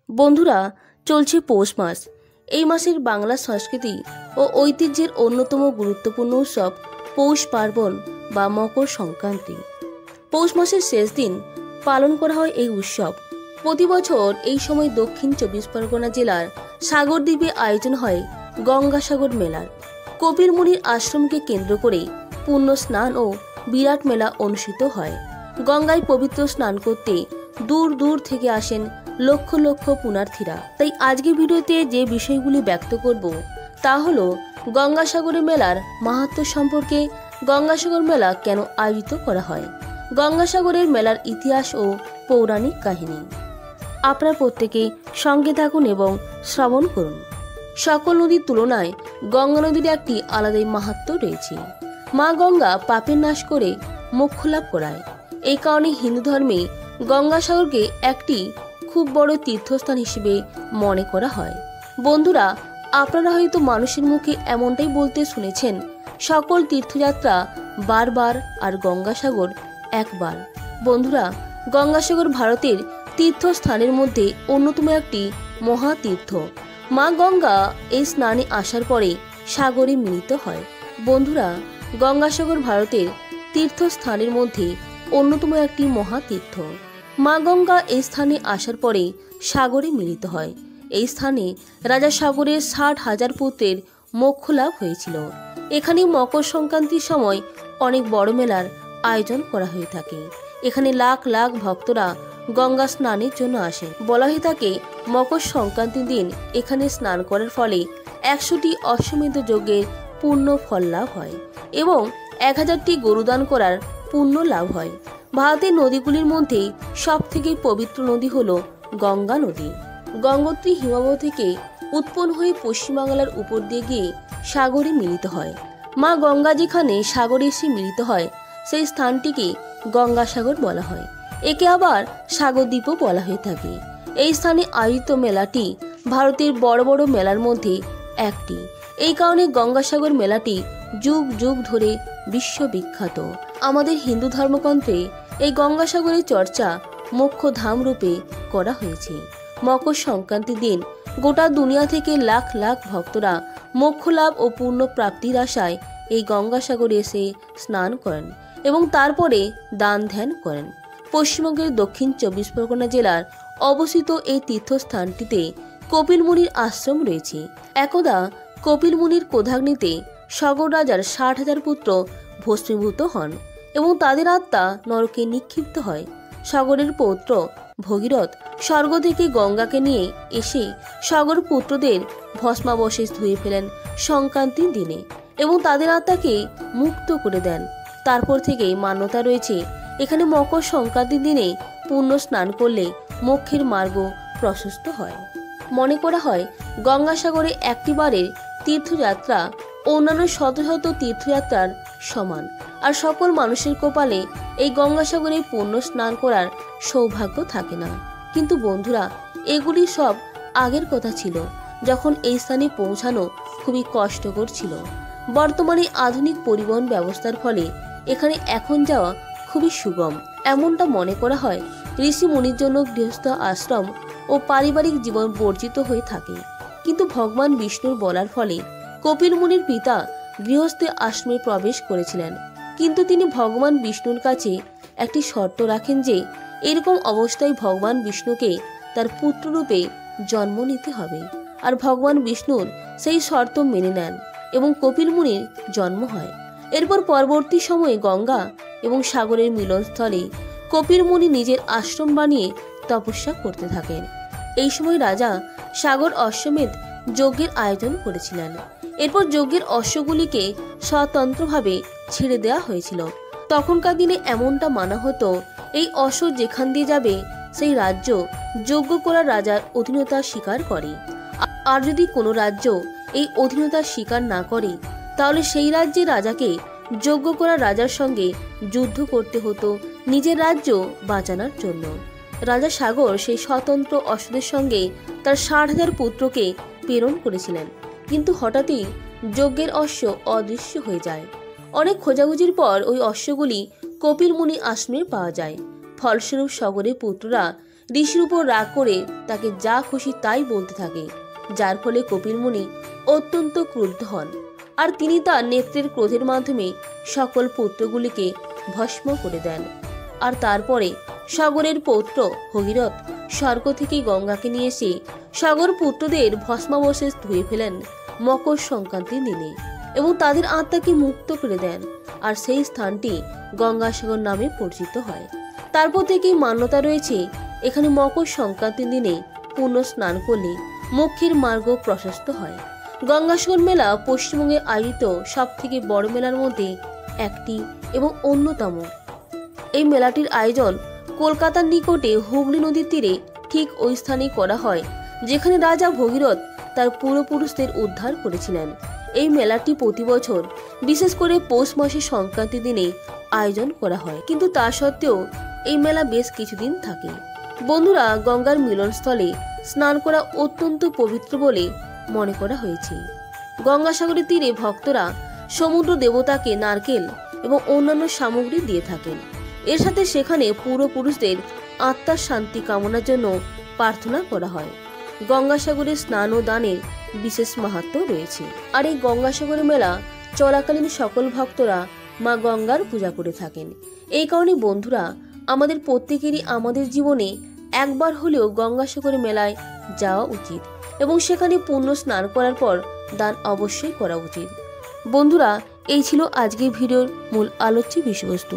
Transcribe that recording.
বন্ধুরা, চলছে পৌষ মাস। এই মাসের বাংলা সংস্কৃতি ও ঐতিহ্যের অন্যতম গুরুত্বপূর্ণ উৎসব পৌষ পার্বণ বা মকর সংক্রান্তি। পৌষ মাসের শেষ দিন পালন করা হয় এই উৎসব। প্রতি বছর এই সময় দক্ষিণ 24 পরগনা জেলার সাগরদ্বীপে আয়োজন হয় গঙ্গাসাগর মেলার। কপিল মুনির আশ্রমকে কেন্দ্র করে পুণ্য স্নান ও বিরাট মেলা অনুষ্ঠিত হয়। গঙ্গায় পবিত্র স্নান করতে দূর দূর থেকে আসেন লক্ষ লক্ষ পুণ্যার্থীরা। তাই আজকের ভিডিওতে যে বিষয়গুলি ব্যক্ত করব তা হলো গঙ্গাসাগরের মেলার মাহাত্ম্য সম্পর্কে, গঙ্গাসাগর মেলা কেন আয়োজিত করা হয়, গঙ্গাসাগরের মেলার ইতিহাস ও পৌরাণিক কাহিনী। আপনারা প্রত্যেকে সঙ্গে থাকুন এবং শ্রবণ করুন। সকল নদীর তুলনায় গঙ্গা নদীর একটি আলাদাই মাহাত্ম্য রয়েছে। মা গঙ্গা পাপের নাশ করে মোক্ষ লাভ করায়। এই কারণে হিন্দু ধর্মে গঙ্গাসাগরকে একটি খুব বড় তীর্থস্থান হিসেবে মনে করা হয়। বন্ধুরা, আপনারা হয়তো মানুষের মুখে এমনটাই বলতে শুনেছেন, সকল তীর্থযাত্রা বারবার আর গঙ্গাসাগর একবার। বন্ধুরা, গঙ্গাসাগর ভারতের তীর্থস্থানের মধ্যে অন্যতম একটি মহাতীর্থ। মা গঙ্গা এই স্নানে আসার পরে সাগরে মিলিত হয়। বন্ধুরা, গঙ্গাসাগর ভারতের তীর্থস্থানের মধ্যে অন্যতম একটি মহাতীর্থ। মা গঙ্গা এই স্থানে আসার পরে সাগরে মিলিত হয়। এই স্থানে রাজা সাগরের 60,000 পুত্রের মোক্ষ লাভ হয়েছিল। এখানে মকর সংক্রান্তির সময় অনেক বড় মেলার আয়োজন করা হয়ে থাকে। এখানে লাখ লাখ ভক্তরা গঙ্গা স্নানের জন্য আসেন। বলা হয়ে থাকে মকর সংক্রান্তির দিন এখানে স্নান করার ফলে 100টি অশ্বমেধ যজ্ঞের পূর্ণ ফল লাভ হয় এবং 1000টি গরুদান করার পুণ্য লাভ হয়। ভারতের নদীগুলির মধ্যে সব থেকে পবিত্র নদী হল গঙ্গা নদী। গঙ্গোত্রী হিমবাহ থেকে উৎপন্ন হয়ে পশ্চিমবাংলার উপর দিয়ে গিয়ে সাগরে মিলিত হয়। মা গঙ্গা যেখানে সাগরে এসে মিলিত হয় সেই স্থানটিকে গঙ্গাসাগর বলা হয়। একে আবার সাগরদ্বীপও বলা হয়ে থাকে। এই স্থানে আয়োজিত মেলাটি ভারতের বড় বড় মেলার মধ্যে একটি। এই কারণে গঙ্গাসাগর মেলাটি যুগ যুগ ধরে বিশ্ববিখ্যাত। আমাদের হিন্দু ধর্মগ্রন্থে এই গঙ্গাসাগরের চর্চা মোক্ষ ধাম রূপে করা হয়েছে। মকর সংক্রান্তির দিন গোটা দুনিয়া থেকে লাখ লাখ ভক্তরা মোক্ষ লাভ ও পূর্ণ প্রাপ্তির আশায় এই গঙ্গাসাগরে এসে স্নান করেন এবং তারপরে দান ধ্যান করেন। পশ্চিমবঙ্গের দক্ষিণ 24 পরগনা জেলার অবস্থিত এই তীর্থস্থানটিতে কপিল মুনির আশ্রম রয়েছে। একদা কপিল মুনির ক্রোধাগ্নিতে সগর রাজার 60,000 পুত্র ভস্মীভূত হন এবং তাদের আত্মা নরকে নিক্ষিপ্ত হয়। সগরের পৌত্র ভগীরথ স্বর্গ থেকে গঙ্গাকে নিয়ে এসে সগর পুত্রদের ভস্মাবশেষ ধুয়ে ফেলেন সংক্রান্তির দিনে এবং তাদের আত্মাকে মুক্ত করে দেন। তারপর থেকেই মান্যতা রয়েছে এখানে মকর সংক্রান্তির দিনে পুণ্য স্নান করলে মোক্ষের মার্গ প্রশস্ত হয়। মনে করা হয় গঙ্গাসাগরে একটিবারের তীর্থযাত্রা অন্যান্য শত শত তীর্থযাত্রার সমান, আর সকল মানুষের কপালে এই গঙ্গাসাগরে পুণ্য স্নান করার সৌভাগ্য থাকে না। কিন্তু বন্ধুরা, এগুলি সব আগের কথা ছিল, যখন এই স্থানে পৌঁছানো খুবই কষ্টকর ছিল। বর্তমানে আধুনিক পরিবহন ব্যবস্থার ফলে এখানে এখন যাওয়া খুবই সুগম। এমনটা মনে করা হয় ঋষি মুনির জন্য গৃহস্থ আশ্রম ও পারিবারিক জীবন বর্জিত হয়ে থাকে। কিন্তু ভগবান বিষ্ণুর বলার ফলে কপিল মুনির পিতা গৃহস্থ আশ্রমে প্রবেশ করেছিলেন। কিন্তু তিনি ভগবান বিষ্ণুর কাছে একটি শর্ত রাখেন যে এরকম অবস্থায় ভগবান বিষ্ণুকে তার পুত্ররূপে জন্ম নিতে হবে। আর ভগবান বিষ্ণুর সেই শর্ত মেনে নেন এবং কপিল মুনির জন্ম হয়। এরপর পরবর্তী সময়ে গঙ্গা এবং সাগরের মিলনস্থলে কপিল মুনি নিজের আশ্রম বানিয়ে তপস্যা করতে থাকেন। এই সময় রাজা সাগর অশ্বমেধ যজ্ঞের আয়োজন করেছিলেন। এরপর যজ্ঞের অশ্বগুলিকে স্বতন্ত্রভাবে ছেড়ে দেওয়া হয়েছিল। তখনকার দিনে এমনটা মানা হতো এই অশ্ব যেখান দিয়ে যাবে সেই রাজ্য যজ্ঞ করা রাজার অধীনতা স্বীকার করে। আর যদি কোনো রাজ্য এই অধীনতা স্বীকার না করে তাহলে সেই রাজ্যের রাজাকে যজ্ঞ করা রাজার সঙ্গে যুদ্ধ করতে হতো নিজের রাজ্য বাঁচানোর জন্য। রাজা সাগর সেই স্বতন্ত্র অশ্বদের সঙ্গে তার 60,000 পুত্রকে প্রেরণ করেছিলেন। কিন্তু হঠাৎই যজ্ঞের অশ্ব অদৃশ্য হয়ে যায়। অনেক খোঁজাখুঁজির পর ওই অশ্বগুলি কপিল মুনি আশ্রমে পাওয়া যায়। ফলস্বরূপ সাগরের পুত্ররা ঋষির উপর রাগ করে তাকে যা খুশি তাই বলতে থাকে, যার ফলে কপিল মুনি অত্যন্ত ক্রুদ্ধ হন আর তিনি তার নেত্রের ক্রোধের মাধ্যমে সকল পুত্রগুলিকে ভস্ম করে দেন। আর তারপরে সাগরের পৌত্র ভগীরথ স্বর্গ থেকে গঙ্গাকে নিয়ে এসে সাগর পুত্রদের ভস্মাবশেষ ধুয়ে ফেলেন মকর সংক্রান্তির দিনে এবং তাদের আত্মাকে মুক্ত করে দেন, আর সেই স্থানটি গঙ্গাসাগর নামে পরিচিত হয়। তারপর থেকেই মান্যতা রয়েছে এখানে মকর সংক্রান্তির দিনে পুণ্য স্নান করলে মোক্ষের মার্গ প্রশস্ত হয়। গঙ্গাসাগর মেলা পশ্চিমবঙ্গে আয়োজিত সব থেকে বড় মেলার মধ্যে একটি এবং অন্যতম। এই মেলাটির আয়োজন কলকাতার নিকটে হুগলি নদীর তীরে ঠিক ওই স্থানে করা হয় যেখানে রাজা ভগীরথ তার পূর্বপুরুষদের উদ্ধার করেছিলেন। এই মেলাটি প্রতি বছর বিশেষ করে পৌষ মাসের সংক্রান্তির দিনে আয়োজন করা হয়, কিন্তু তা সত্ত্বেও এই মেলা বেশ কিছুদিন থাকে। বন্ধুরা, গঙ্গার মিলনস্থলে স্নান করা অত্যন্ত পবিত্র বলে মনে করা হয়েছে। গঙ্গাসাগরের তীরে ভক্তরা সমুদ্র দেবতাকে নারকেল এবং অন্যান্য সামগ্রী দিয়ে থাকেন। এর সাথে সেখানে পূর্বপুরুষদের আত্মার শান্তি কামনার জন্য প্রার্থনা করা হয়। গঙ্গাসাগরে স্নান ও দানের বিশেষ মাহাত্ম্য রয়েছে। আর এই গঙ্গাসাগরের মেলা চলাকালীন সকল ভক্তরা মা গঙ্গার পূজা করে থাকেন। এই কারণে বন্ধুরা, আমাদের প্রত্যেকেরই আমাদের জীবনে একবার হলেও গঙ্গাসাগরের মেলায় যাওয়া উচিত এবং সেখানে পুণ্য স্নান করার পর দান অবশ্যই করা উচিত। বন্ধুরা, এই ছিল আজকের ভিডিওর মূল আলোচ্য বিষয়বস্তু।